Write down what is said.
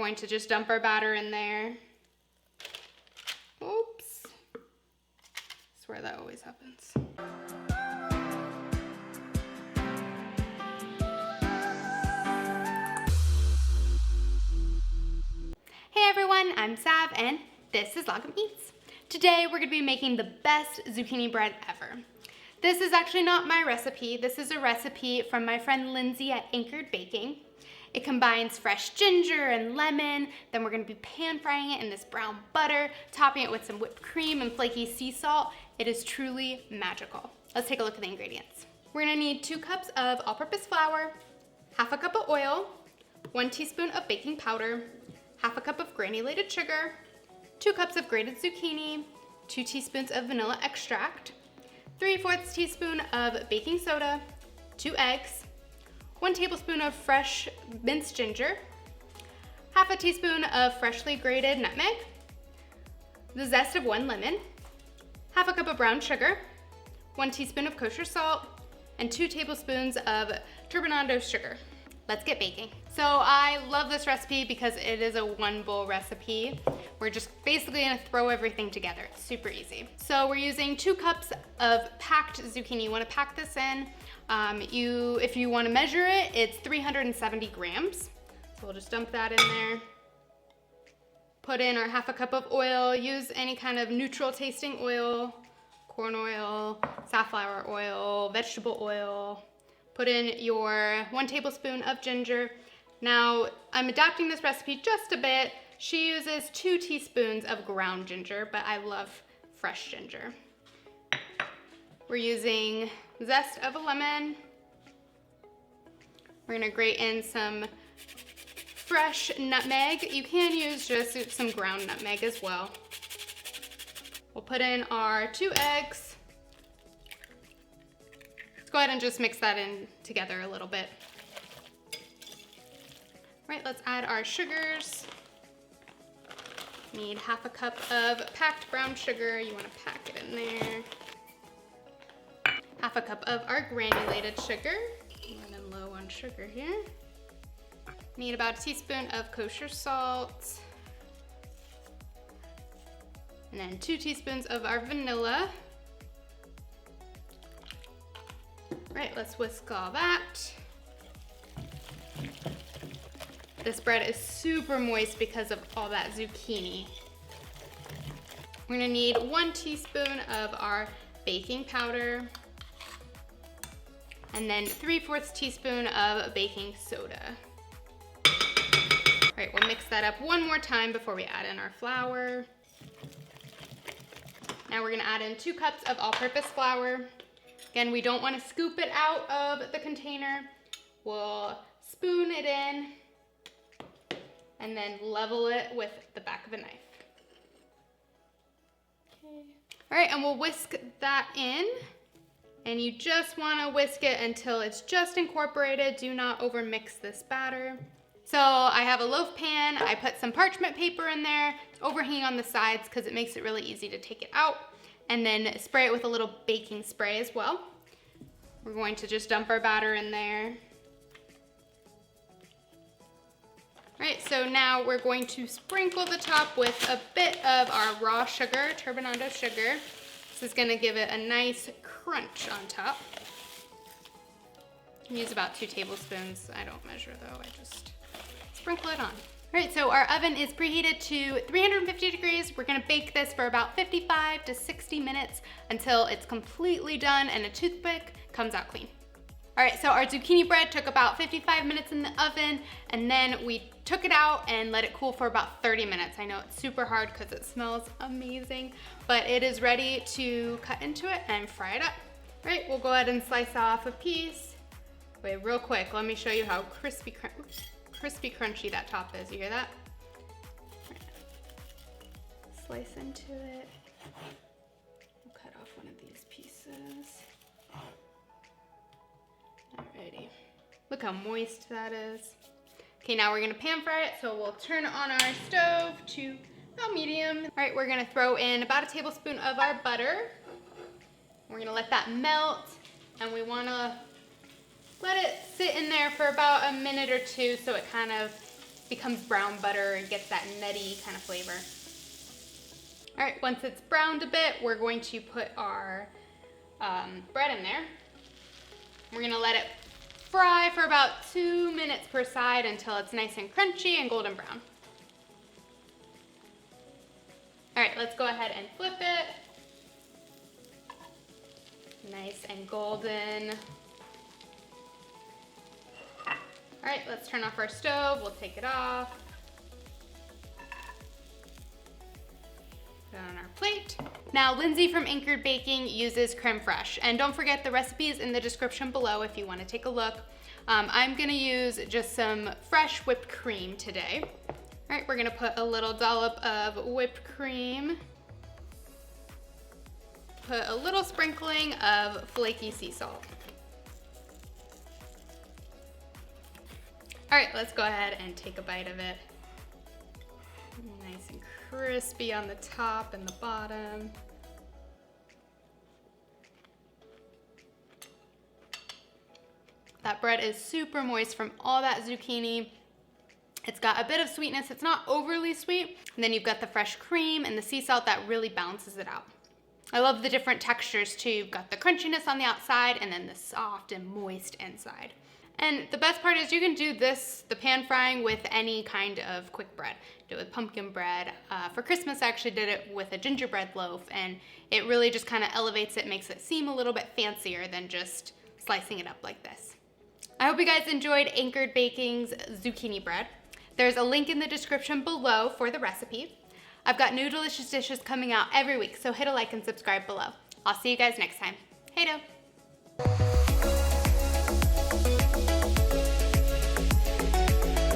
going to just dump our batter in there. Oops. I swear that always happens. Hey everyone, I'm Sav and this is Lagom Eats. Today we're going to be making the best zucchini bread ever. This is actually not my recipe. This is a recipe from my friend Lindsey at Anchored Baking. It combines fresh ginger and lemon. Then we're going to be pan frying it in this brown butter, topping it with some whipped cream and flaky sea salt. It is truly magical. Let's take a look at the ingredients. We're going to need 2 cups of all-purpose flour, half a cup of oil, 1 teaspoon of baking powder, half a cup of granulated sugar, 2 cups of grated zucchini, 2 teaspoons of vanilla extract, 3/4 teaspoon of baking soda, 2 eggs, 1 tablespoon of fresh minced ginger, half a teaspoon of freshly grated nutmeg, the zest of 1 lemon, half a cup of brown sugar, 1 teaspoon of kosher salt, and 2 tablespoons of turbinado sugar. Let's get baking. So I love this recipe because it is a 1 bowl recipe. We're just basically gonna throw everything together. It's super easy. So we're using 2 cups of packed zucchini. You wanna pack this in. If you wanna measure it, it's 370 grams. So we'll just dump that in there. Put in our half a cup of oil. Use any kind of neutral tasting oil, corn oil, safflower oil, vegetable oil. Put in your 1 tablespoon of ginger. Now, I'm adapting this recipe just a bit. She uses 2 teaspoons of ground ginger, but I love fresh ginger. We're using zest of a lemon. We're gonna grate in some fresh nutmeg. You can use just some ground nutmeg as well. We'll put in our 2 eggs. Let's go ahead and just mix that in together a little bit. All right, let's add our sugars. Need half a cup of packed brown sugar. You want to pack it in there. Half a cup of our granulated sugar. I'm running low on sugar here. Need about a teaspoon of kosher salt. And then 2 teaspoons of our vanilla. All right, let's whisk all that. This bread is super moist because of all that zucchini. We're gonna need 1 teaspoon of our baking powder and then 3/4 teaspoon of baking soda. All right, we'll mix that up one more time before we add in our flour. Now we're gonna add in 2 cups of all-purpose flour. Again, we don't wanna scoop it out of the container. We'll spoon it in and then level it with the back of a knife. Okay. All right, and we'll whisk that in. And you just wanna whisk it until it's just incorporated. Do not overmix this batter. So I have a loaf pan. I put some parchment paper in there. It's overhanging on the sides because it makes it really easy to take it out. And then spray it with a little baking spray as well. We're going to just dump our batter in there. All right, so now we're going to sprinkle the top with a bit of our raw sugar, turbinado sugar. This is gonna give it a nice crunch on top. Use about 2 tablespoons. I don't measure though, I just sprinkle it on. All right, so our oven is preheated to 350 degrees. We're gonna bake this for about 55 to 60 minutes until it's completely done and a toothpick comes out clean. All right, so our zucchini bread took about 55 minutes in the oven, and then we took it out and let it cool for about 30 minutes. I know it's super hard because it smells amazing, but it is ready to cut into it and fry it up. All right, we'll go ahead and slice off a piece. Wait, real quick, let me show you how crispy crunchy that top is. You hear that? Right. Slice into it. We'll cut off one of these pieces. Alrighty. Look how moist that is. Okay, now we're gonna pan fry it, so we'll turn on our stove to about medium. All right, we're gonna throw in about a tablespoon of our butter. We're gonna let that melt, and we wanna let it sit in there for about a minute or 2 so it kind of becomes brown butter and gets that nutty kind of flavor. All right, once it's browned a bit, we're going to put our bread in there. We're gonna let it fry for about 2 minutes per side until it's nice and crunchy and golden brown. All right, let's go ahead and flip it. Nice and golden. All right, let's turn off our stove. We'll take it off. Put it on our plate. Now, Lindsey from Anchored Baking uses creme fraiche, and don't forget the recipe is in the description below if you want to take a look. I'm gonna use just some fresh whipped cream today. All right, we're gonna put a little dollop of whipped cream. Put a little sprinkling of flaky sea salt. All right, let's go ahead and take a bite of it. Nice and crispy on the top and the bottom. That bread is super moist from all that zucchini. It's got a bit of sweetness. It's not overly sweet. And then you've got the fresh cream and the sea salt that really balances it out. I love the different textures too. You've got the crunchiness on the outside and then the soft and moist inside. And the best part is you can do this, the pan frying, with any kind of quick bread. Do it with pumpkin bread. For Christmas, I actually did it with a gingerbread loaf, and it really just kind of elevates it, makes it seem a little bit fancier than just slicing it up like this. I hope you guys enjoyed Anchored Baking's zucchini bread. There's a link in the description below for the recipe. I've got new delicious dishes coming out every week, so hit a like and subscribe below. I'll see you guys next time. Hey-do!